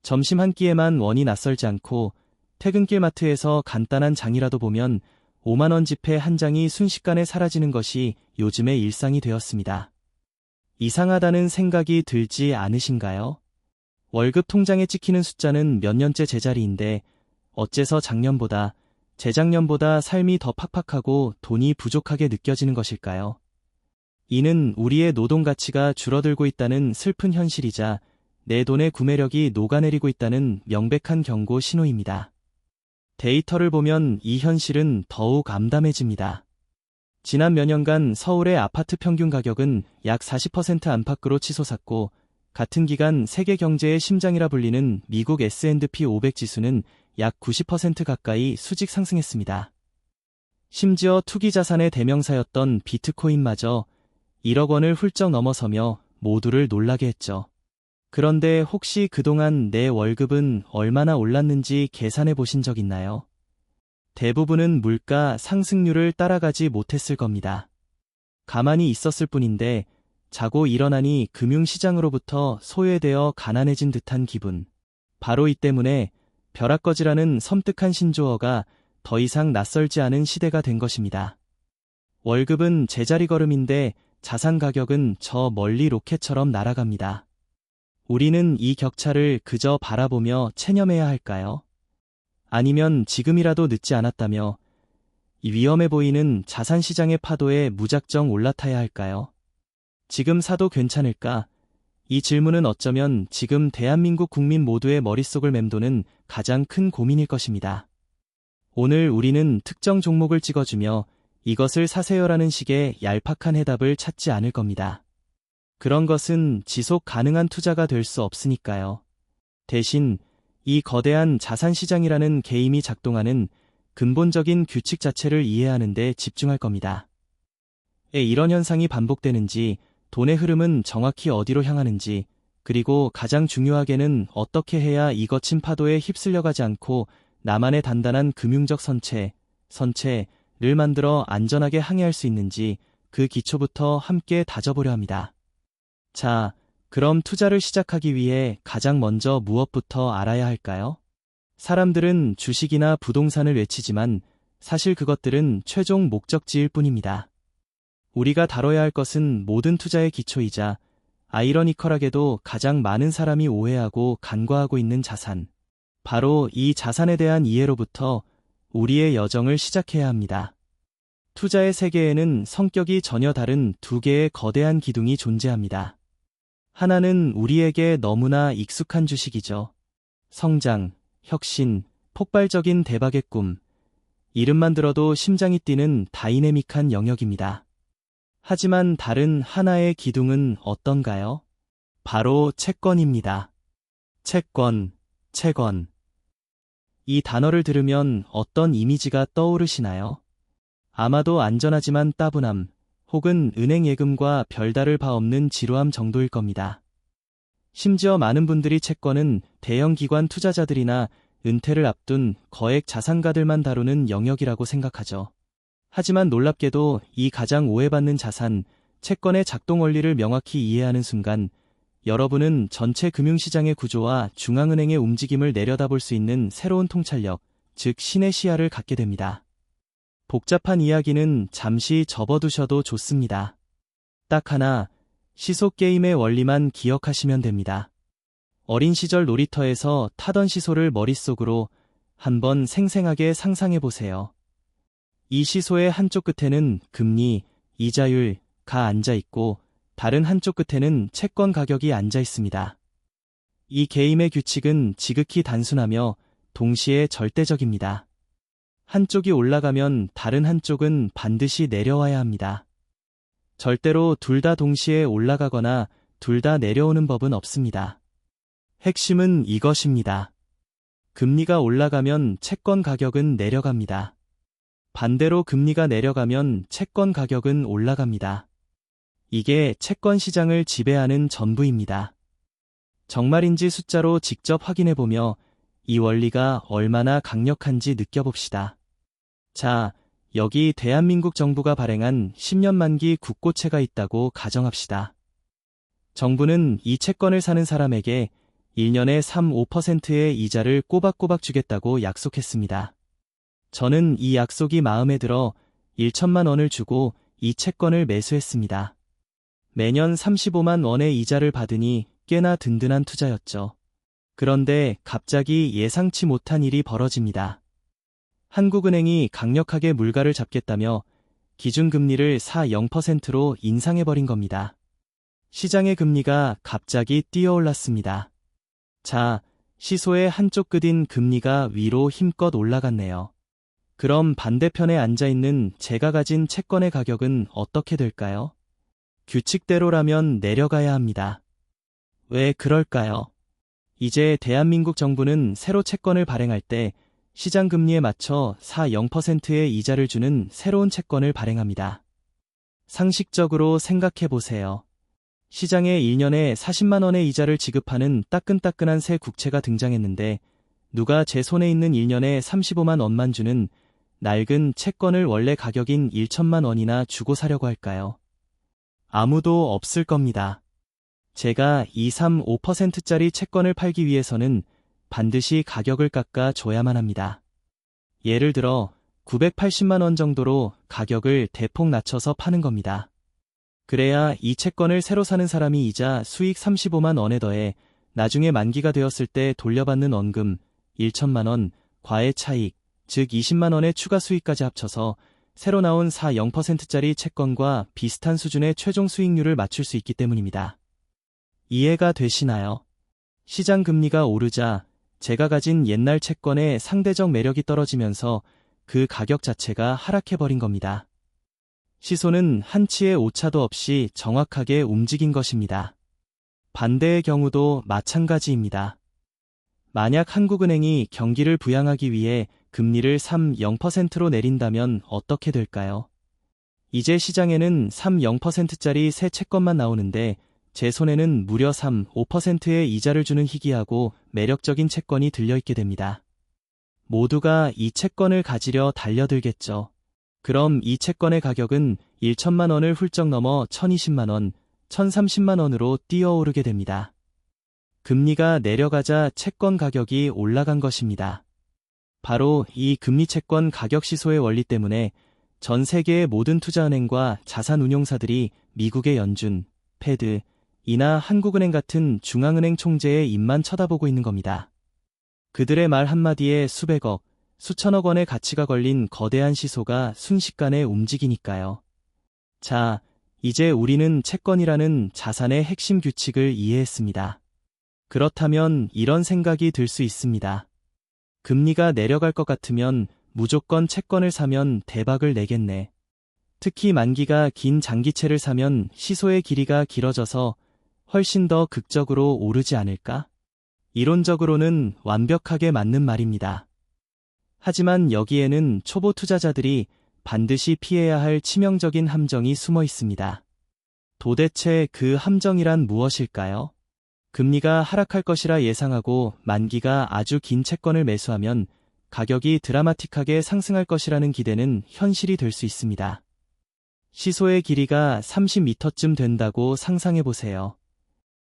점심 한 끼에만 원이 낯설지 않고 퇴근길 마트에서 간단한 장이라도 보면 5만 원 지폐 한 장이 순식간에 사라지는 것이 요즘의 일상이 되었습니다. 이상하다는 생각이 들지 않으신가요? 월급 통장에 찍히는 숫자는 몇 년째 제자리인데 어째서 작년보다, 재작년보다 삶이 더 팍팍하고 돈이 부족하게 느껴지는 것일까요? 이는 우리의 노동 가치가 줄어들고 있다는 슬픈 현실이자 내 돈의 구매력이 녹아내리고 있다는 명백한 경고 신호입니다. 데이터를 보면 이 현실은 더욱 암담해집니다. 지난 몇 년간 서울의 아파트 평균 가격은 약 40% 안팎으로 치솟았고 같은 기간 세계 경제의 심장이라 불리는 미국 S&P 500 지수는 약 90% 가까이 수직 상승했습니다. 심지어 투기 자산의 대명사였던 비트코인마저 1억 원을 훌쩍 넘어서며 모두를 놀라게 했죠. 그런데 혹시 그동안 내 월급은 얼마나 올랐는지 계산해 보신 적 있나요? 대부분은 물가 상승률을 따라가지 못했을 겁니다. 가만히 있었을 뿐인데 자고 일어나니 금융시장으로부터 소외되어 가난해진 듯한 기분. 바로 이 때문에 벼락거지라는 섬뜩한 신조어가 더 이상 낯설지 않은 시대가 된 것입니다. 월급은 제자리 걸음인데 자산 가격은 저 멀리 로켓처럼 날아갑니다. 우리는 이 격차를 그저 바라보며 체념해야 할까요? 아니면 지금이라도 늦지 않았다며 이 위험해 보이는 자산시장의 파도에 무작정 올라타야 할까요? 지금 사도 괜찮을까? 이 질문은 어쩌면 지금 대한민국 국민 모두의 머릿속을 맴도는 가장 큰 고민일 것입니다. 오늘 우리는 특정 종목을 찍어주며 이것을 사세요라는 식의 얄팍한 해답을 찾지 않을 겁니다. 그런 것은 지속 가능한 투자가 될 수 없으니까요. 대신 이 거대한 자산시장이라는 게임이 작동하는 근본적인 규칙 자체를 이해하는 데 집중할 겁니다. 이런 현상이 반복되는지, 돈의 흐름은 정확히 어디로 향하는지, 그리고 가장 중요하게는 어떻게 해야 이 거친 파도에 휩쓸려가지 않고 나만의 단단한 금융적 선체를 만들어 안전하게 항해할 수 있는지 그 기초부터 함께 다져보려 합니다. 자, 그럼 투자를 시작하기 위해 가장 먼저 무엇부터 알아야 할까요? 사람들은 주식이나 부동산을 외치지만 사실 그것들은 최종 목적지일 뿐입니다. 우리가 다뤄야 할 것은 모든 투자의 기초이자 아이러니컬하게도 가장 많은 사람이 오해하고 간과하고 있는 자산. 바로 이 자산에 대한 이해로부터 우리의 여정을 시작해야 합니다. 투자의 세계에는 성격이 전혀 다른 두 개의 거대한 기둥이 존재합니다. 하나는 우리에게 너무나 익숙한 주식이죠. 성장, 혁신, 폭발적인 대박의 꿈. 이름만 들어도 심장이 뛰는 다이내믹한 영역입니다. 하지만 다른 하나의 기둥은 어떤가요? 바로 채권입니다. 채권. 이 단어를 들으면 어떤 이미지가 떠오르시나요? 아마도 안전하지만 따분함, 혹은 은행 예금과 별다를 바 없는 지루함 정도일 겁니다. 심지어 많은 분들이 채권은 대형 기관 투자자들이나 은퇴를 앞둔 거액 자산가들만 다루는 영역이라고 생각하죠. 하지만 놀랍게도 이 가장 오해받는 자산, 채권의 작동 원리를 명확히 이해하는 순간 여러분은 전체 금융시장의 구조와 중앙은행의 움직임을 내려다볼 수 있는 새로운 통찰력, 즉 신의 시야를 갖게 됩니다. 복잡한 이야기는 잠시 접어두셔도 좋습니다. 딱 하나, 시소 게임의 원리만 기억하시면 됩니다. 어린 시절 놀이터에서 타던 시소를 머릿속으로 한번 생생하게 상상해보세요. 이 시소의 한쪽 끝에는 금리, 이자율가 앉아있고 다른 한쪽 끝에는 채권 가격이 앉아있습니다. 이 게임의 규칙은 지극히 단순하며 동시에 절대적입니다. 한쪽이 올라가면 다른 한쪽은 반드시 내려와야 합니다. 절대로 둘 다 동시에 올라가거나 둘 다 내려오는 법은 없습니다. 핵심은 이것입니다. 금리가 올라가면 채권 가격은 내려갑니다. 반대로 금리가 내려가면 채권 가격은 올라갑니다. 이게 채권 시장을 지배하는 전부입니다. 정말인지 숫자로 직접 확인해보며 이 원리가 얼마나 강력한지 느껴봅시다. 자, 여기 대한민국 정부가 발행한 10년 만기 국고채가 있다고 가정합시다. 정부는 이 채권을 사는 사람에게 1년에 3~5%의 이자를 꼬박꼬박 주겠다고 약속했습니다. 저는 이 약속이 마음에 들어 1천만 원을 주고 이 채권을 매수했습니다. 매년 35만 원의 이자를 받으니 꽤나 든든한 투자였죠. 그런데 갑자기 예상치 못한 일이 벌어집니다. 한국은행이 강력하게 물가를 잡겠다며 기준금리를 4.0%로 인상해버린 겁니다. 시장의 금리가 갑자기 뛰어올랐습니다. 자, 시소의 한쪽 끝인 금리가 위로 힘껏 올라갔네요. 그럼 반대편에 앉아있는 제가 가진 채권의 가격은 어떻게 될까요? 규칙대로라면 내려가야 합니다. 왜 그럴까요? 이제 대한민국 정부는 새로 채권을 발행할 때 시장 금리에 맞춰 4.0%의 이자를 주는 새로운 채권을 발행합니다. 상식적으로 생각해 보세요. 시장에 1년에 40만 원의 이자를 지급하는 따끈따끈한 새 국채가 등장했는데 누가 제 손에 있는 1년에 35만 원만 주는 낡은 채권을 원래 가격인 1천만 원이나 주고 사려고 할까요? 아무도 없을 겁니다. 제가 2~3~5%짜리 채권을 팔기 위해서는 반드시 가격을 깎아 줘야만 합니다. 예를 들어 980만 원 정도로 가격을 대폭 낮춰서 파는 겁니다. 그래야 이 채권을 새로 사는 사람이 이자 수익 35만 원에 더해 나중에 만기가 되었을 때 돌려받는 원금 1천만 원, 과외 차익, 즉 20만 원의 추가 수익까지 합쳐서 새로 나온 4.0%짜리 채권과 비슷한 수준의 최종 수익률을 맞출 수 있기 때문입니다. 이해가 되시나요? 시장 금리가 오르자 제가 가진 옛날 채권의 상대적 매력이 떨어지면서 그 가격 자체가 하락해버린 겁니다. 시소는 한치의 오차도 없이 정확하게 움직인 것입니다. 반대의 경우도 마찬가지입니다. 만약 한국은행이 경기를 부양하기 위해 금리를 3.0%로 내린다면 어떻게 될까요? 이제 시장에는 3.0%짜리 새 채권만 나오는데 제 손에는 무려 3~5%의 이자를 주는 희귀하고 매력적인 채권이 들려있게 됩니다. 모두가 이 채권을 가지려 달려들겠죠. 그럼 이 채권의 가격은 1천만 원을 훌쩍 넘어 1,020만 원, 1,030만 원으로 뛰어오르게 됩니다. 금리가 내려가자 채권 가격이 올라간 것입니다. 바로 이 금리 채권 가격 시소의 원리 때문에 전 세계의 모든 투자은행과 자산운용사들이 미국의 연준, 패드, 이나 한국은행 같은 중앙은행 총재의 입만 쳐다보고 있는 겁니다. 그들의 말 한마디에 수백억, 수천억 원의 가치가 걸린 거대한 시소가 순식간에 움직이니까요. 자, 이제 우리는 채권이라는 자산의 핵심 규칙을 이해했습니다. 그렇다면 이런 생각이 들 수 있습니다. 금리가 내려갈 것 같으면 무조건 채권을 사면 대박을 내겠네. 특히 만기가 긴 장기채를 사면 시소의 길이가 길어져서 훨씬 더 극적으로 오르지 않을까? 이론적으로는 완벽하게 맞는 말입니다. 하지만 여기에는 초보 투자자들이 반드시 피해야 할 치명적인 함정이 숨어 있습니다. 도대체 그 함정이란 무엇일까요? 금리가 하락할 것이라 예상하고 만기가 아주 긴 채권을 매수하면 가격이 드라마틱하게 상승할 것이라는 기대는 현실이 될 수 있습니다. 시소의 길이가 30m쯤 된다고 상상해 보세요.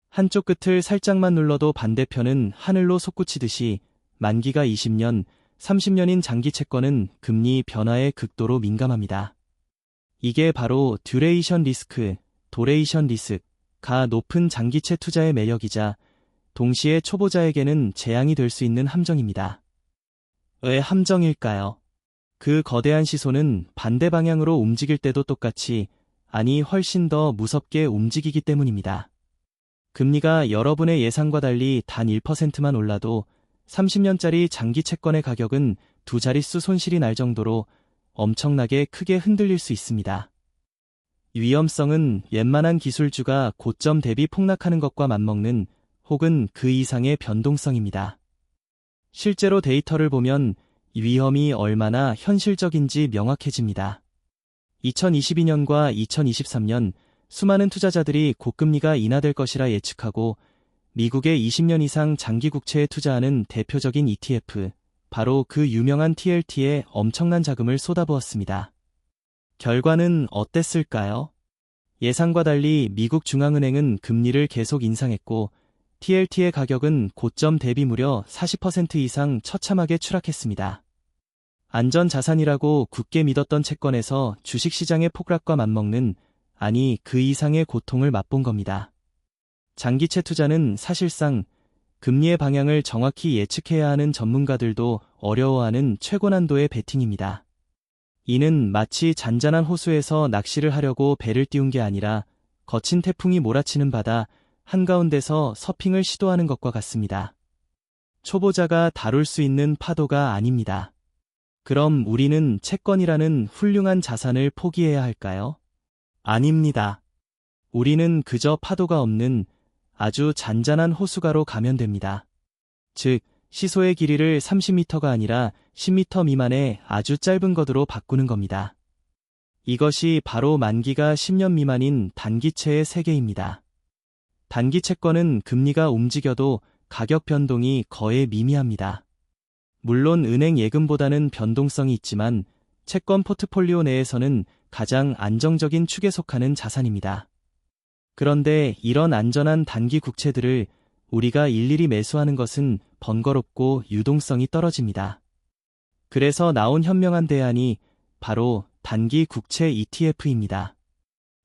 한쪽 끝을 살짝만 눌러도 반대편은 하늘로 솟구치듯이 만기가 20년, 30년인 장기 채권은 금리 변화에 극도로 민감합니다. 이게 바로 듀레이션 리스크, 도레이션 리스크가 높은 장기채 투자의 매력이자 동시에 초보자에게는 재앙이 될 수 있는 함정입니다. 왜 함정일까요? 그 거대한 시소는 반대 방향으로 움직일 때도 똑같이, 아니 훨씬 더 무섭게 움직이기 때문입니다. 금리가 여러분의 예상과 달리 단 1%만 올라도 30년짜리 장기 채권의 가격은 두 자릿수 손실이 날 정도로 엄청나게 크게 흔들릴 수 있습니다. 위험성은 웬만한 기술주가 고점 대비 폭락하는 것과 맞먹는 혹은 그 이상의 변동성입니다. 실제로 데이터를 보면 위험이 얼마나 현실적인지 명확해집니다. 2022년과 2023년 수많은 투자자들이 고금리가 인하될 것이라 예측하고 미국의 20년 이상 장기 국채에 투자하는 대표적인 ETF, 바로 그 유명한 TLT에 엄청난 자금을 쏟아부었습니다. 결과는 어땠을까요? 예상과 달리 미국 중앙은행은 금리를 계속 인상했고 TLT의 가격은 고점 대비 무려 40% 이상 처참하게 추락했습니다. 안전자산이라고 굳게 믿었던 채권에서 주식시장의 폭락과 맞먹는, 아니 그 이상의 고통을 맛본 겁니다. 장기채 투자는 사실상 금리의 방향을 정확히 예측해야 하는 전문가들도 어려워하는 최고 난도의 베팅입니다. 이는 마치 잔잔한 호수에서 낚시를 하려고 배를 띄운 게 아니라 거친 태풍이 몰아치는 바다 한가운데서 서핑을 시도하는 것과 같습니다. 초보자가 다룰 수 있는 파도가 아닙니다. 그럼 우리는 채권이라는 훌륭한 자산을 포기해야 할까요? 아닙니다. 우리는 그저 파도가 없는 아주 잔잔한 호수가로 가면 됩니다. 즉, 시소의 길이를 30m가 아니라 10m 미만의 아주 짧은 것으로 바꾸는 겁니다. 이것이 바로 만기가 10년 미만인 단기채의 세계입니다. 단기 채권은 금리가 움직여도 가격 변동이 거의 미미합니다. 물론 은행 예금보다는 변동성이 있지만 채권 포트폴리오 내에서는 가장 안정적인 축에 속하는 자산입니다. 그런데 이런 안전한 단기 국채들을 우리가 일일이 매수하는 것은 번거롭고 유동성이 떨어집니다. 그래서 나온 현명한 대안이 바로 단기 국채 ETF입니다.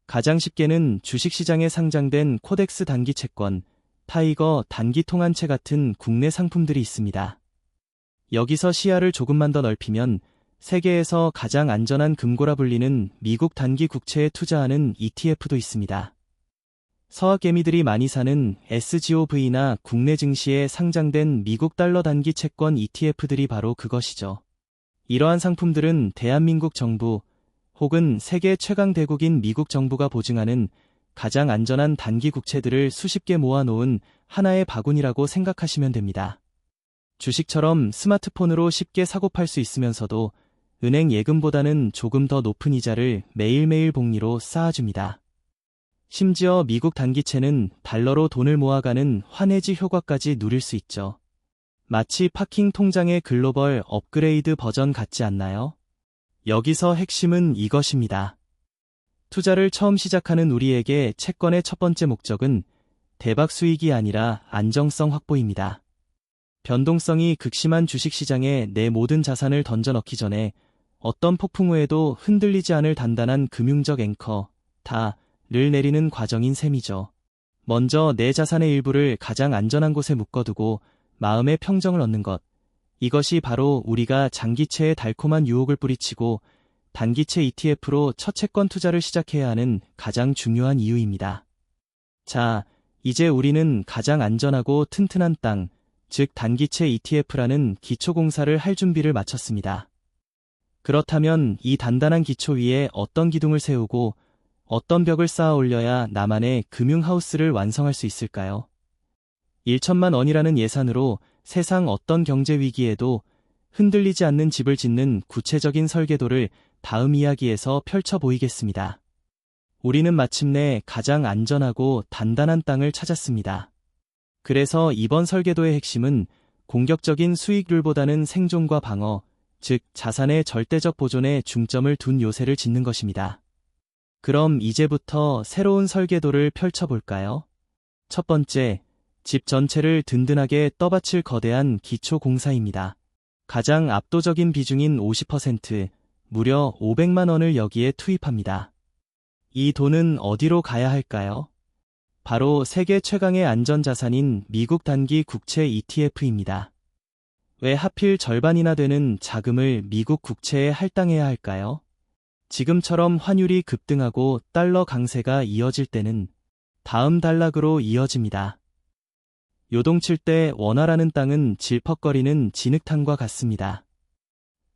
가장 쉽게는 주식시장에 상장된 코덱스 단기 채권, 타이거 단기 통한채 같은 국내 상품들이 있습니다. 여기서 시야를 조금만 더 넓히면 세계에서 가장 안전한 금고라 불리는 미국 단기 국채에 투자하는 ETF도 있습니다. 서학개미들이 많이 사는 SGOV나 국내 증시에 상장된 미국 달러 단기 채권 ETF들이 바로 그것이죠. 이러한 상품들은 대한민국 정부 혹은 세계 최강 대국인 미국 정부가 보증하는 가장 안전한 단기 국채들을 수십 개 모아놓은 하나의 바구니라고 생각하시면 됩니다. 주식처럼 스마트폰으로 쉽게 사고 팔 수 있으면서도 은행 예금보다는 조금 더 높은 이자를 매일매일 복리로 쌓아줍니다. 심지어 미국 단기채는 달러로 돈을 모아가는 환해지 효과까지 누릴 수 있죠. 마치 파킹 통장의 글로벌 업그레이드 버전 같지 않나요? 여기서 핵심은 이것입니다. 투자를 처음 시작하는 우리에게 채권의 첫 번째 목적은 대박 수익이 아니라 안정성 확보입니다. 변동성이 극심한 주식시장에 내 모든 자산을 던져 넣기 전에 어떤 폭풍 후에도 흔들리지 않을 단단한 금융적 앵커, 를 내리는 과정인 셈이죠. 먼저 내 자산의 일부를 가장 안전한 곳에 묶어두고 마음의 평정을 얻는 것. 이것이 바로 우리가 장기채에 달콤한 유혹을 뿌리치고 단기채 ETF로 첫 채권 투자를 시작해야 하는 가장 중요한 이유입니다. 자, 이제 우리는 가장 안전하고 튼튼한 땅, 즉 단기채 ETF라는 기초공사를 할 준비를 마쳤습니다. 그렇다면 이 단단한 기초 위에 어떤 기둥을 세우고 어떤 벽을 쌓아 올려야 나만의 금융하우스를 완성할 수 있을까요? 1천만 원이라는 예산으로 세상 어떤 경제 위기에도 흔들리지 않는 집을 짓는 구체적인 설계도를 다음 이야기에서 펼쳐 보이겠습니다. 우리는 마침내 가장 안전하고 단단한 땅을 찾았습니다. 그래서 이번 설계도의 핵심은 공격적인 수익률보다는 생존과 방어, 즉 자산의 절대적 보존에 중점을 둔 요새를 짓는 것입니다. 그럼 이제부터 새로운 설계도를 펼쳐볼까요? 첫 번째, 집 전체를 든든하게 떠받칠 거대한 기초 공사입니다. 가장 압도적인 비중인 50%, 무려 500만 원을 여기에 투입합니다. 이 돈은 어디로 가야 할까요? 바로 세계 최강의 안전자산인 미국 단기 국채 ETF입니다. 왜 하필 절반이나 되는 자금을 미국 국채에 할당해야 할까요? 지금처럼 환율이 급등하고 달러 강세가 이어질 때는 다음 단락으로 이어집니다. 요동칠 때 원화라는 땅은 질퍽거리는 진흙탕과 같습니다.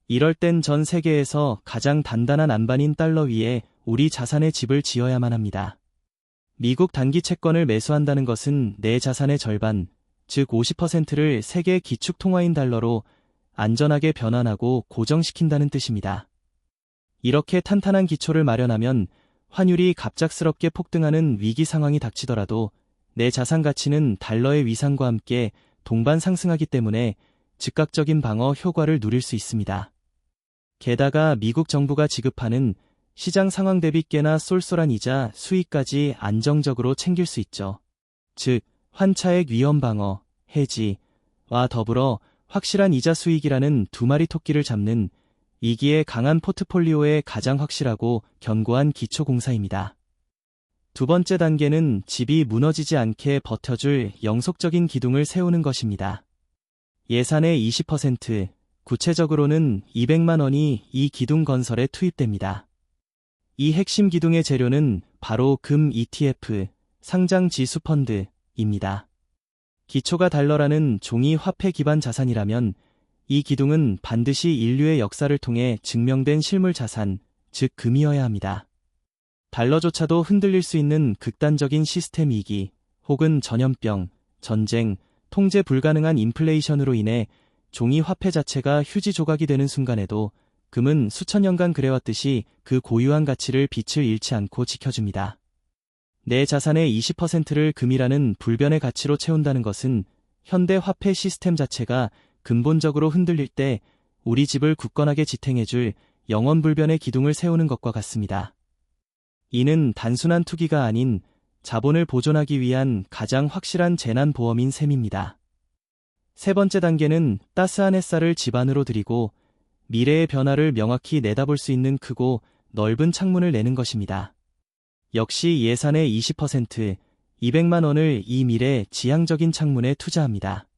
이럴 땐 전 세계에서 가장 단단한 안반인 달러 위에 우리 자산의 집을 지어야만 합니다. 미국 단기 채권을 매수한다는 것은 내 자산의 절반, 즉 50%를 세계 기축 통화인 달러로 안전하게 변환하고 고정시킨다는 뜻입니다. 이렇게 탄탄한 기초를 마련하면 환율이 갑작스럽게 폭등하는 위기 상황이 닥치더라도 내 자산 가치는 달러의 위상과 함께 동반 상승하기 때문에 즉각적인 방어 효과를 누릴 수 있습니다. 게다가 미국 정부가 지급하는 시장 상황 대비 꽤나 쏠쏠한 이자 수익까지 안정적으로 챙길 수 있죠. 즉, 환차액 위험 방어, 해지와 더불어 확실한 이자 수익이라는 두 마리 토끼를 잡는 이기에 강한 포트폴리오의 가장 확실하고 견고한 기초공사입니다. 두 번째 단계는 집이 무너지지 않게 버텨줄 영속적인 기둥을 세우는 것입니다. 예산의 20%, 구체적으로는 200만 원이 이 기둥 건설에 투입됩니다. 이 핵심 기둥의 재료는 바로 금 ETF, 상장 지수 펀드입니다. 기초가 달러라는 종이 화폐 기반 자산이라면 이 기둥은 반드시 인류의 역사를 통해 증명된 실물 자산, 즉 금이어야 합니다. 달러조차도 흔들릴 수 있는 극단적인 시스템 위기, 혹은 전염병, 전쟁, 통제 불가능한 인플레이션으로 인해 종이 화폐 자체가 휴지 조각이 되는 순간에도 금은 수천 년간 그래왔듯이 그 고유한 가치를 빛을 잃지 않고 지켜줍니다. 내 자산의 20%를 금이라는 불변의 가치로 채운다는 것은 현대 화폐 시스템 자체가 근본적으로 흔들릴 때 우리 집을 굳건하게 지탱해줄 영원불변의 기둥을 세우는 것과 같습니다. 이는 단순한 투기가 아닌 자본을 보존하기 위한 가장 확실한 재난보험인 셈입니다. 세 번째 단계는 따스한 햇살을 집 안으로 들이고 미래의 변화를 명확히 내다볼 수 있는 크고 넓은 창문을 내는 것입니다. 역시 예산의 20%, 200만 원을 이 미래 지향적인 창문에 투자합니다.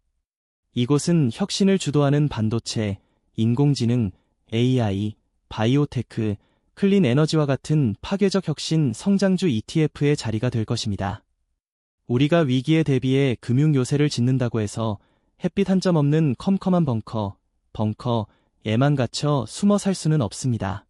이곳은 혁신을 주도하는 반도체, 인공지능, AI, 바이오테크, 클린 에너지와 같은 파괴적 혁신 성장주 ETF의 자리가 될 것입니다. 우리가 위기에 대비해 금융 요새를 짓는다고 해서 햇빛 한 점 없는 컴컴한 벙커에만 갇혀 숨어 살 수는 없습니다.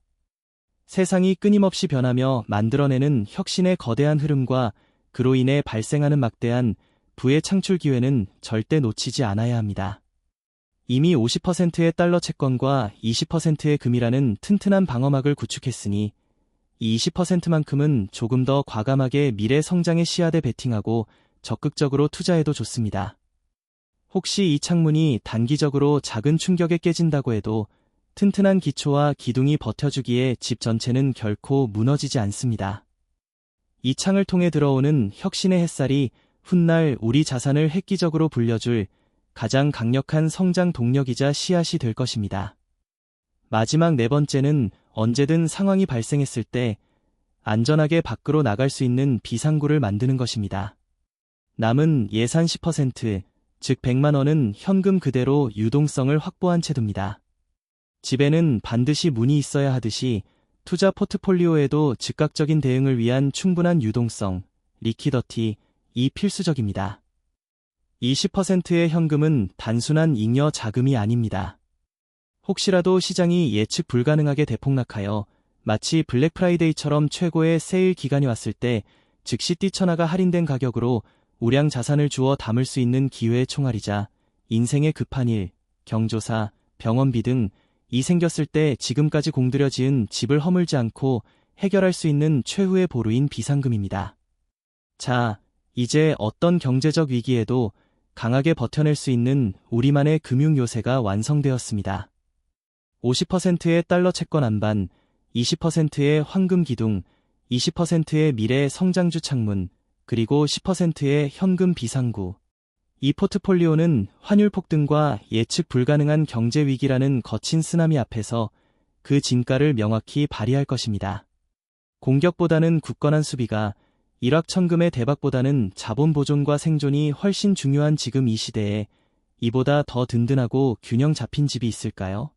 세상이 끊임없이 변하며 만들어내는 혁신의 거대한 흐름과 그로 인해 발생하는 막대한 부의 창출 기회는 절대 놓치지 않아야 합니다. 이미 50%의 달러 채권과 20%의 금이라는 튼튼한 방어막을 구축했으니 이 20%만큼은 조금 더 과감하게 미래 성장의 씨앗에 베팅하고 적극적으로 투자해도 좋습니다. 혹시 이 창문이 단기적으로 작은 충격에 깨진다고 해도 튼튼한 기초와 기둥이 버텨주기에 집 전체는 결코 무너지지 않습니다. 이 창을 통해 들어오는 혁신의 햇살이 훗날 우리 자산을 획기적으로 불려줄 가장 강력한 성장 동력이자 씨앗이 될 것입니다. 마지막 네 번째는 언제든 상황이 발생했을 때 안전하게 밖으로 나갈 수 있는 비상구를 만드는 것입니다. 남은 예산 10%, 즉 100만 원은 현금 그대로 유동성을 확보한 채 둡니다. 집에는 반드시 문이 있어야 하듯이 투자 포트폴리오에도 즉각적인 대응을 위한 충분한 유동성, 리퀴더티, 이 필수적입니다. 20%의 현금은 단순한 잉여 자금이 아닙니다. 혹시라도 시장이 예측 불가능하게 대폭락하여 마치 블랙 프라이데이처럼 최고의 세일 기간이 왔을 때 즉시 뛰쳐나가 할인된 가격으로 우량 자산을 주워 담을 수 있는 기회의 총알이자 인생의 급한 일, 경조사, 병원비 등 이 생겼을 때 지금까지 공들여 지은 집을 허물지 않고 해결할 수 있는 최후의 보루인 비상금입니다. 자, 이제 어떤 경제적 위기에도 강하게 버텨낼 수 있는 우리만의 금융 요새가 완성되었습니다. 50%의 달러 채권 안반, 20%의 황금 기둥, 20%의 미래 성장주 창문, 그리고 10%의 현금 비상구. 이 포트폴리오는 환율 폭등과 예측 불가능한 경제 위기라는 거친 쓰나미 앞에서 그 진가를 명확히 발휘할 것입니다. 공격보다는 굳건한 수비가, 일확천금의 대박보다는 자본 보존과 생존이 훨씬 중요한 지금 이 시대에 이보다 더 든든하고 균형 잡힌 집이 있을까요?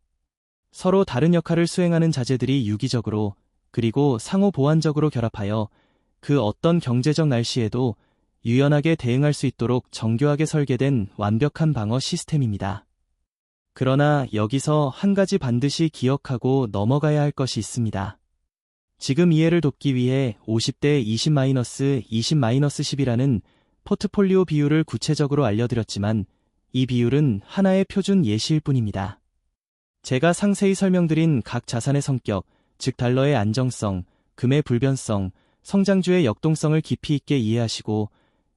서로 다른 역할을 수행하는 자재들이 유기적으로 그리고 상호 보완적으로 결합하여 그 어떤 경제적 날씨에도 유연하게 대응할 수 있도록 정교하게 설계된 완벽한 방어 시스템입니다. 그러나 여기서 한 가지 반드시 기억하고 넘어가야 할 것이 있습니다. 지금 이해를 돕기 위해 50대 20-20-10이라는 포트폴리오 비율을 구체적으로 알려드렸지만 이 비율은 하나의 표준 예시일 뿐입니다. 제가 상세히 설명드린 각 자산의 성격, 즉 달러의 안정성, 금의 불변성, 성장주의 역동성을 깊이 있게 이해하시고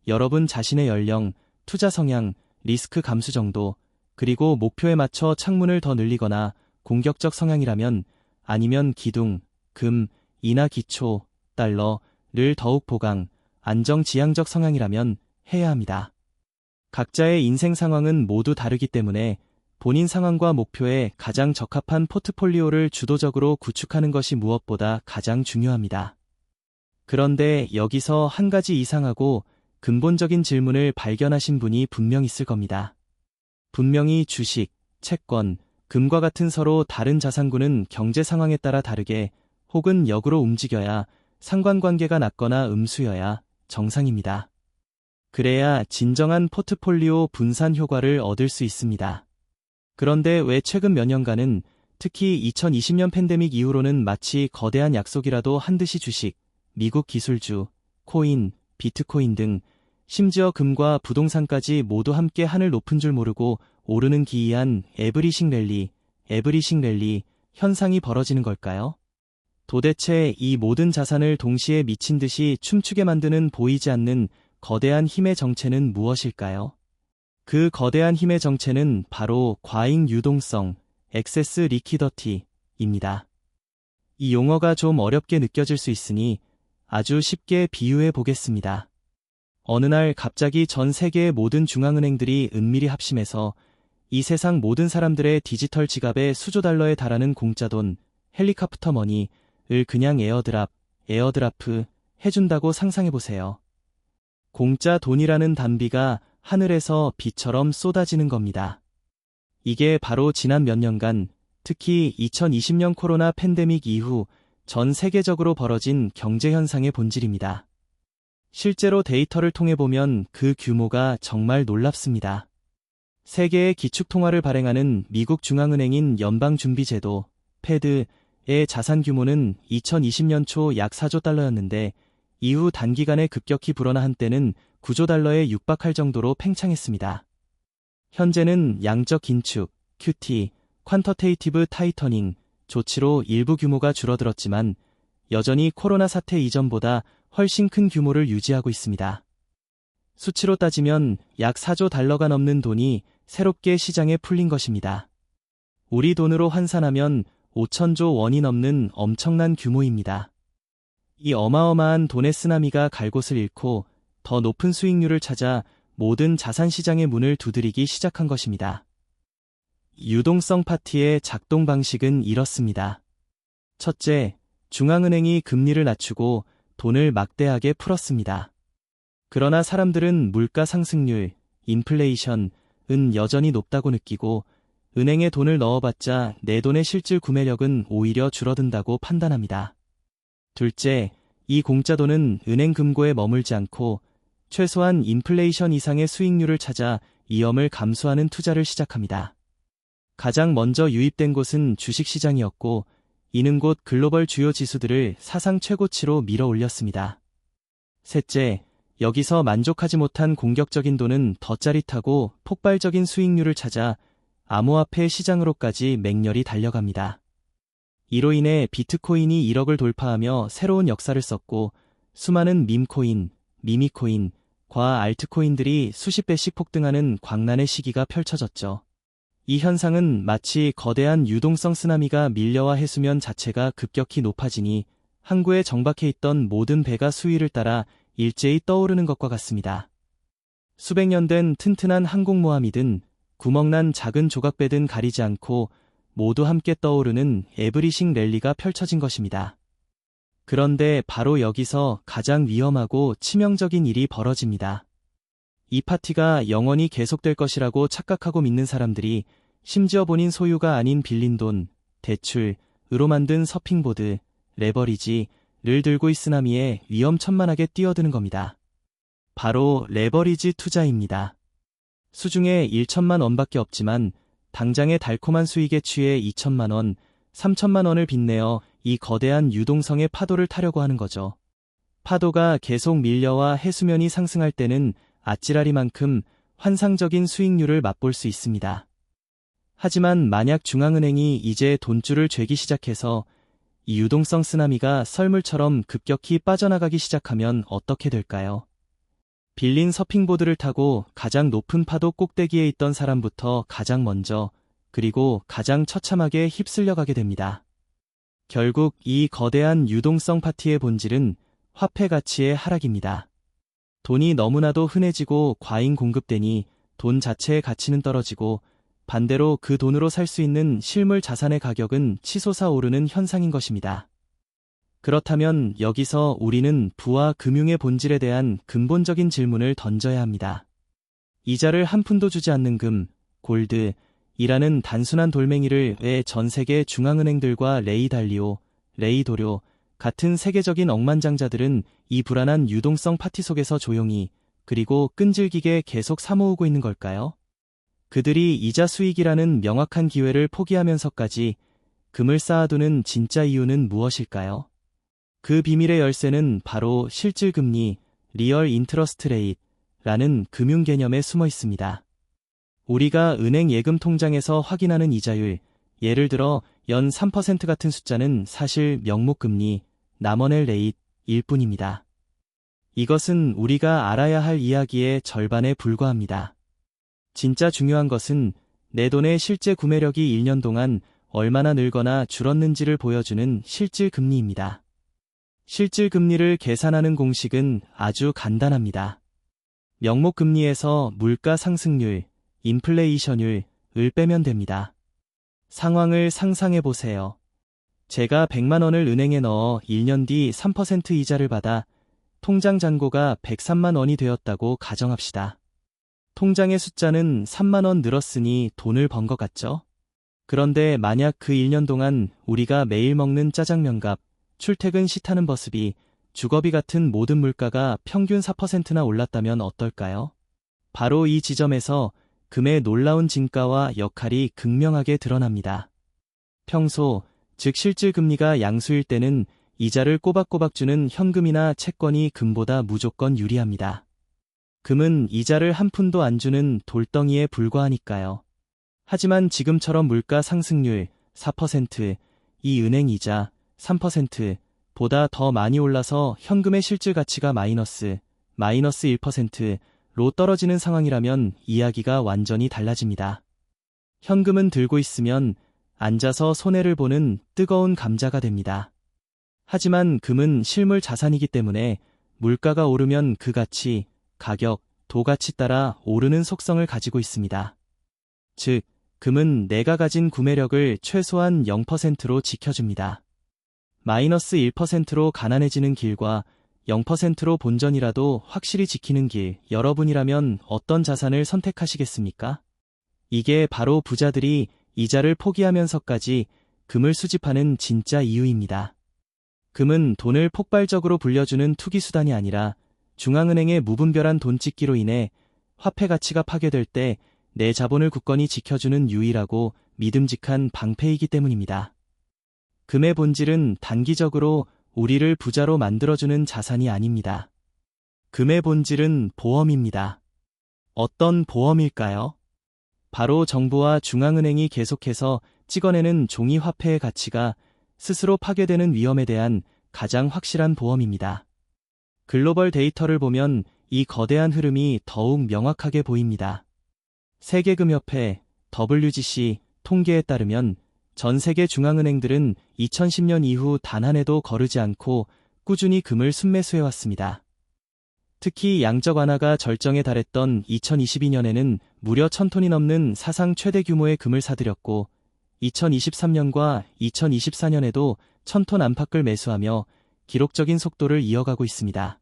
여러분 자신의 연령, 투자 성향, 리스크 감수 정도, 그리고 목표에 맞춰 창문을 더 늘리거나 공격적 성향이라면 아니면 기둥, 금, 인하 기초, 달러를 더욱 보강, 안정지향적 성향이라면 해야 합니다. 각자의 인생 상황은 모두 다르기 때문에 본인 상황과 목표에 가장 적합한 포트폴리오를 주도적으로 구축하는 것이 무엇보다 가장 중요합니다. 그런데 여기서 한 가지 이상하고 근본적인 질문을 발견하신 분이 분명 있을 겁니다. 분명히 주식, 채권, 금과 같은 서로 다른 자산군은 경제 상황에 따라 다르게 혹은 역으로 움직여야 상관관계가 낮거나 음수여야 정상입니다. 그래야 진정한 포트폴리오 분산 효과를 얻을 수 있습니다. 그런데 왜 최근 몇 년간은 특히 2020년 팬데믹 이후로는 마치 거대한 약속이라도 한 듯이 주식, 미국 기술주, 코인, 비트코인 등 심지어 금과 부동산까지 모두 함께 하늘 높은 줄 모르고 오르는 기이한 에브리싱 랠리 현상이 벌어지는 걸까요? 도대체 이 모든 자산을 동시에 미친 듯이 춤추게 만드는 보이지 않는 거대한 힘의 정체는 무엇일까요? 그 거대한 힘의 정체는 바로 과잉 유동성, 액세스 리퀴더티입니다. 이 용어가 좀 어렵게 느껴질 수 있으니 아주 쉽게 비유해 보겠습니다. 어느 날 갑자기 전 세계의 모든 중앙은행들이 은밀히 합심해서 이 세상 모든 사람들의 디지털 지갑에 수조 달러에 달하는 공짜 돈, 헬리콥터 머니를 그냥 에어드랍 해준다고 상상해보세요. 공짜 돈이라는 단비가 하늘에서 비처럼 쏟아지는 겁니다. 이게 바로 지난 몇 년간, 특히 2020년 코로나 팬데믹 이후 전 세계적으로 벌어진 경제 현상의 본질입니다. 실제로 데이터를 통해 보면 그 규모가 정말 놀랍습니다. 세계의 기축통화를 발행하는 미국 중앙은행인 연방준비제도, 패드의 자산 규모는 2020년 초 약 4조 달러였는데 이후 단기간에 급격히 불어나 한때는 9조 달러에 육박할 정도로 팽창했습니다. 현재는 양적 긴축, QT, 퀀터테이티브 타이터닝 조치로 일부 규모가 줄어들었지만 여전히 코로나 사태 이전보다 훨씬 큰 규모를 유지하고 있습니다. 수치로 따지면 약 4조 달러가 넘는 돈이 새롭게 시장에 풀린 것입니다. 우리 돈으로 환산하면 5천조 원이 넘는 엄청난 규모입니다. 이 어마어마한 돈의 쓰나미가 갈 곳을 잃고 더 높은 수익률을 찾아 모든 자산시장의 문을 두드리기 시작한 것입니다. 유동성 파티의 작동 방식은 이렇습니다. 첫째, 중앙은행이 금리를 낮추고 돈을 막대하게 풀었습니다. 그러나 사람들은 물가 상승률, 인플레이션은 여전히 높다고 느끼고 은행에 돈을 넣어봤자 내 돈의 실질 구매력은 오히려 줄어든다고 판단합니다. 둘째, 이 공짜 돈은 은행 금고에 머물지 않고 최소한 인플레이션 이상의 수익률을 찾아 위험을 감수하는 투자를 시작합니다. 가장 먼저 유입된 곳은 주식시장이었고 이는 곧 글로벌 주요 지수들을 사상 최고치로 밀어 올렸습니다. 셋째, 여기서 만족하지 못한 공격적인 돈은 더 짜릿하고 폭발적인 수익률을 찾아 암호화폐 시장으로까지 맹렬히 달려갑니다. 이로 인해 비트코인이 1억을 돌파하며 새로운 역사를 썼고 수많은 밈코인, 미미코인과 알트코인들이 수십 배씩 폭등하는 광란의 시기가 펼쳐졌죠. 이 현상은 마치 거대한 유동성 쓰나미가 밀려와 해수면 자체가 급격히 높아지니 항구에 정박해 있던 모든 배가 수위를 따라 일제히 떠오르는 것과 같습니다. 수백 년 된 튼튼한 항공모함이든 구멍난 작은 조각배든 가리지 않고 모두 함께 떠오르는 에브리싱 랠리가 펼쳐진 것입니다. 그런데 바로 여기서 가장 위험하고 치명적인 일이 벌어집니다. 이 파티가 영원히 계속될 것이라고 착각하고 믿는 사람들이 심지어 본인 소유가 아닌 빌린 돈, 대출으로 만든 서핑보드, 레버리지를 들고 있으나미에 위험천만하게 뛰어드는 겁니다. 바로 레버리지 투자입니다. 수중에 1천만 원밖에 없지만 당장의 달콤한 수익에 취해 2천만 원, 3천만 원을 빚내어 이 거대한 유동성의 파도를 타려고 하는 거죠. 파도가 계속 밀려와 해수면이 상승할 때는 아찔하리만큼 환상적인 수익률을 맛볼 수 있습니다. 하지만 만약 중앙은행이 이제 돈줄을 죄기 시작해서 이 유동성 쓰나미가 썰물처럼 급격히 빠져나가기 시작하면 어떻게 될까요? 빌린 서핑보드를 타고 가장 높은 파도 꼭대기에 있던 사람부터 가장 먼저 그리고 가장 처참하게 휩쓸려가게 됩니다. 결국 이 거대한 유동성 파티의 본질은 화폐 가치의 하락입니다. 돈이 너무나도 흔해지고 과잉 공급되니 돈 자체의 가치는 떨어지고 반대로 그 돈으로 살 수 있는 실물 자산의 가격은 치솟아 오르는 현상인 것입니다. 그렇다면 여기서 우리는 부와 금융의 본질에 대한 근본적인 질문을 던져야 합니다. 이자를 한 푼도 주지 않는 금, 골드이라는 단순한 돌멩이를 왜 전 세계 중앙은행들과 레이 달리오, 레이 도료 같은 세계적인 억만장자들은 이 불안한 유동성 파티 속에서 조용히 그리고 끈질기게 계속 사모으고 있는 걸까요? 그들이 이자 수익이라는 명확한 기회를 포기하면서까지 금을 쌓아두는 진짜 이유는 무엇일까요? 그 비밀의 열쇠는 바로 실질금리, 리얼 인트러스트 레이트라는 금융 개념에 숨어 있습니다. 우리가 은행 예금 통장에서 확인하는 이자율, 예를 들어 연 3% 같은 숫자는 사실 명목금리, 나머넬 레이트일 뿐입니다. 이것은 우리가 알아야 할 이야기의 절반에 불과합니다. 진짜 중요한 것은 내 돈의 실제 구매력이 1년 동안 얼마나 늘거나 줄었는지를 보여주는 실질금리입니다. 실질금리를 계산하는 공식은 아주 간단합니다. 명목금리에서 물가 상승률, 인플레이션율을 빼면 됩니다. 상황을 상상해 보세요. 제가 100만 원을 은행에 넣어 1년 뒤 3% 이자를 받아 통장 잔고가 103만 원이 되었다고 가정합시다. 통장의 숫자는 3만 원 늘었으니 돈을 번 것 같죠? 그런데 만약 그 1년 동안 우리가 매일 먹는 짜장면값, 출퇴근 시 타는 버스비, 주거비 같은 모든 물가가 평균 4%나 올랐다면 어떨까요? 바로 이 지점에서 금의 놀라운 진가와 역할이 극명하게 드러납니다. 평소, 즉 실질금리가 양수일 때는 이자를 꼬박꼬박 주는 현금이나 채권이 금보다 무조건 유리합니다. 금은 이자를 한 푼도 안 주는 돌덩이에 불과하니까요. 하지만 지금처럼 물가 상승률 4%, 이 은행 이자 3%보다 더 많이 올라서 현금의 실질 가치가 마이너스 1%로 떨어지는 상황이라면 이야기가 완전히 달라집니다. 현금은 들고 있으면 앉아서 손해를 보는 뜨거운 감자가 됩니다. 하지만 금은 실물 자산이기 때문에 물가가 오르면 그 가치, 가격, 도가치 따라 오르는 속성을 가지고 있습니다. 즉, 금은 내가 가진 구매력을 최소한 0%로 지켜줍니다. 마이너스 1%로 가난해지는 길과 0%로 본전이라도 확실히 지키는 길, 여러분이라면 어떤 자산을 선택하시겠습니까? 이게 바로 부자들이 이자를 포기하면서까지 금을 수집하는 진짜 이유입니다. 금은 돈을 폭발적으로 불려주는 투기 수단이 아니라 중앙은행의 무분별한 돈 찍기로 인해 화폐 가치가 파괴될 때 내 자본을 굳건히 지켜주는 유일하고 믿음직한 방패이기 때문입니다. 금의 본질은 단기적으로 우리를 부자로 만들어주는 자산이 아닙니다. 금의 본질은 보험입니다. 어떤 보험일까요? 바로 정부와 중앙은행이 계속해서 찍어내는 종이 화폐의 가치가 스스로 파괴되는 위험에 대한 가장 확실한 보험입니다. 글로벌 데이터를 보면 이 거대한 흐름이 더욱 명확하게 보입니다. 세계금협회 WGC 통계에 따르면 전 세계 중앙은행들은 2010년 이후 단 한 해도 거르지 않고 꾸준히 금을 순매수해왔습니다. 특히 양적 완화가 절정에 달했던 2022년에는 무려 1000톤이 넘는 사상 최대 규모의 금을 사들였고 2023년과 2024년에도 1000톤 안팎을 매수하며 기록적인 속도를 이어가고 있습니다.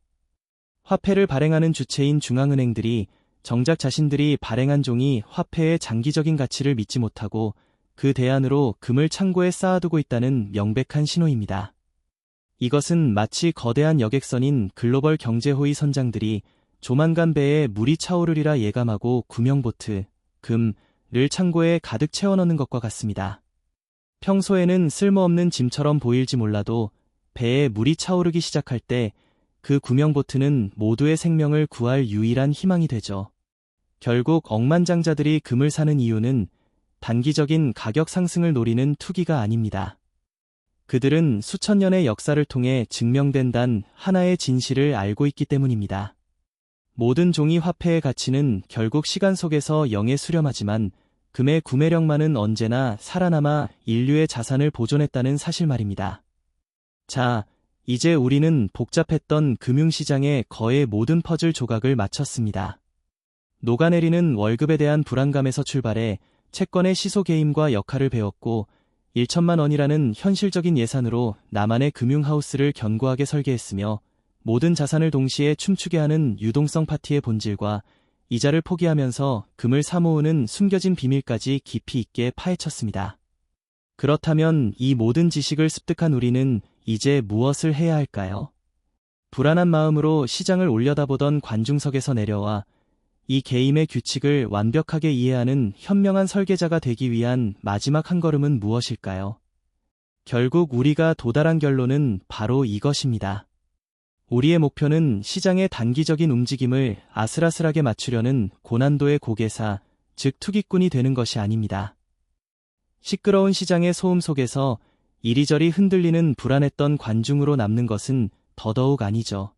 화폐를 발행하는 주체인 중앙은행들이 정작 자신들이 발행한 종이 화폐의 장기적인 가치를 믿지 못하고 그 대안으로 금을 창고에 쌓아두고 있다는 명백한 신호입니다. 이것은 마치 거대한 여객선인 글로벌 경제호위 선장들이 조만간 배에 물이 차오르리라 예감하고 구명보트, 금을 창고에 가득 채워넣는 것과 같습니다. 평소에는 쓸모없는 짐처럼 보일지 몰라도 배에 물이 차오르기 시작할 때 그 구명보트는 모두의 생명을 구할 유일한 희망이 되죠. 결국 억만장자들이 금을 사는 이유는 단기적인 가격 상승을 노리는 투기가 아닙니다. 그들은 수천 년의 역사를 통해 증명된 단 하나의 진실을 알고 있기 때문입니다. 모든 종이 화폐의 가치는 결국 시간 속에서 영에 수렴하지만 금의 구매력만은 언제나 살아남아 인류의 자산을 보존했다는 사실 말입니다. 자, 이제 우리는 복잡했던 금융시장의 거의 모든 퍼즐 조각을 맞췄습니다. 녹아내리는 월급에 대한 불안감에서 출발해 채권의 시소 게임과 역할을 배웠고 1천만 원이라는 현실적인 예산으로 나만의 금융하우스를 견고하게 설계했으며 모든 자산을 동시에 춤추게 하는 유동성 파티의 본질과 이자를 포기하면서 금을 사모으는 숨겨진 비밀까지 깊이 있게 파헤쳤습니다. 그렇다면 이 모든 지식을 습득한 우리는 이제 무엇을 해야 할까요? 불안한 마음으로 시장을 올려다보던 관중석에서 내려와 이 게임의 규칙을 완벽하게 이해하는 현명한 설계자가 되기 위한 마지막 한 걸음은 무엇일까요? 결국 우리가 도달한 결론은 바로 이것입니다. 우리의 목표는 시장의 단기적인 움직임을 아슬아슬하게 맞추려는 고난도의 고개사, 즉 투기꾼이 되는 것이 아닙니다. 시끄러운 시장의 소음 속에서 이리저리 흔들리는 불안했던 관중으로 남는 것은 더더욱 아니죠.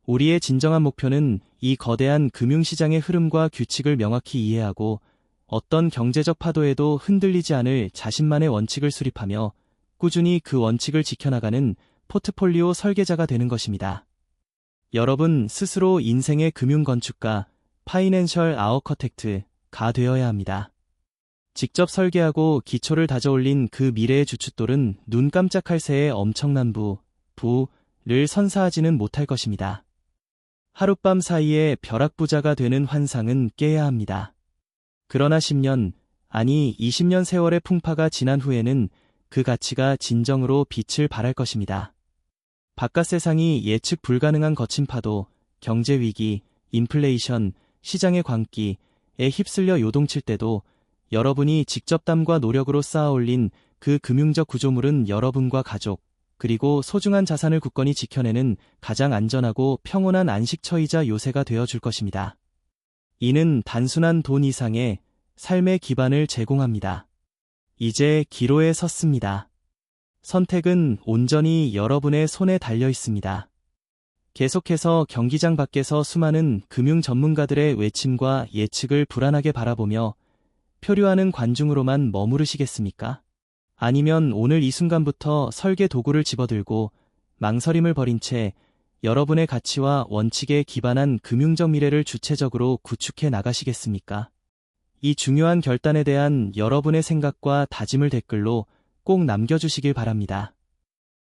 우리의 진정한 목표는 이 거대한 금융시장의 흐름과 규칙을 명확히 이해하고 어떤 경제적 파도에도 흔들리지 않을 자신만의 원칙을 수립하며 꾸준히 그 원칙을 지켜나가는 포트폴리오 설계자가 되는 것입니다. 여러분 스스로 인생의 금융건축가, 파이낸셜 아워커텍트가 되어야 합니다. 직접 설계하고 기초를 다져올린 그 미래의 주춧돌은 눈 깜짝할 새에 엄청난 부를 선사하지는 못할 것입니다. 하룻밤 사이에 벼락부자가 되는 환상은 깨야 합니다. 그러나 10년, 아니 20년 세월의 풍파가 지난 후에는 그 가치가 진정으로 빛을 발할 것입니다. 바깥 세상이 예측 불가능한 거친 파도, 경제위기, 인플레이션, 시장의 광기에 휩쓸려 요동칠 때도 여러분이 직접 땀과 노력으로 쌓아올린 그 금융적 구조물은 여러분과 가족, 그리고 소중한 자산을 굳건히 지켜내는 가장 안전하고 평온한 안식처이자 요새가 되어줄 것입니다. 이는 단순한 돈 이상의 삶의 기반을 제공합니다. 이제 기로에 섰습니다. 선택은 온전히 여러분의 손에 달려 있습니다. 계속해서 경기장 밖에서 수많은 금융 전문가들의 외침과 예측을 불안하게 바라보며 표류하는 관중으로만 머무르시겠습니까? 아니면 오늘 이 순간부터 설계 도구를 집어들고 망설임을 버린 채 여러분의 가치와 원칙에 기반한 금융적 미래를 주체적으로 구축해 나가시겠습니까? 이 중요한 결단에 대한 여러분의 생각과 다짐을 댓글로 꼭 남겨주시길 바랍니다.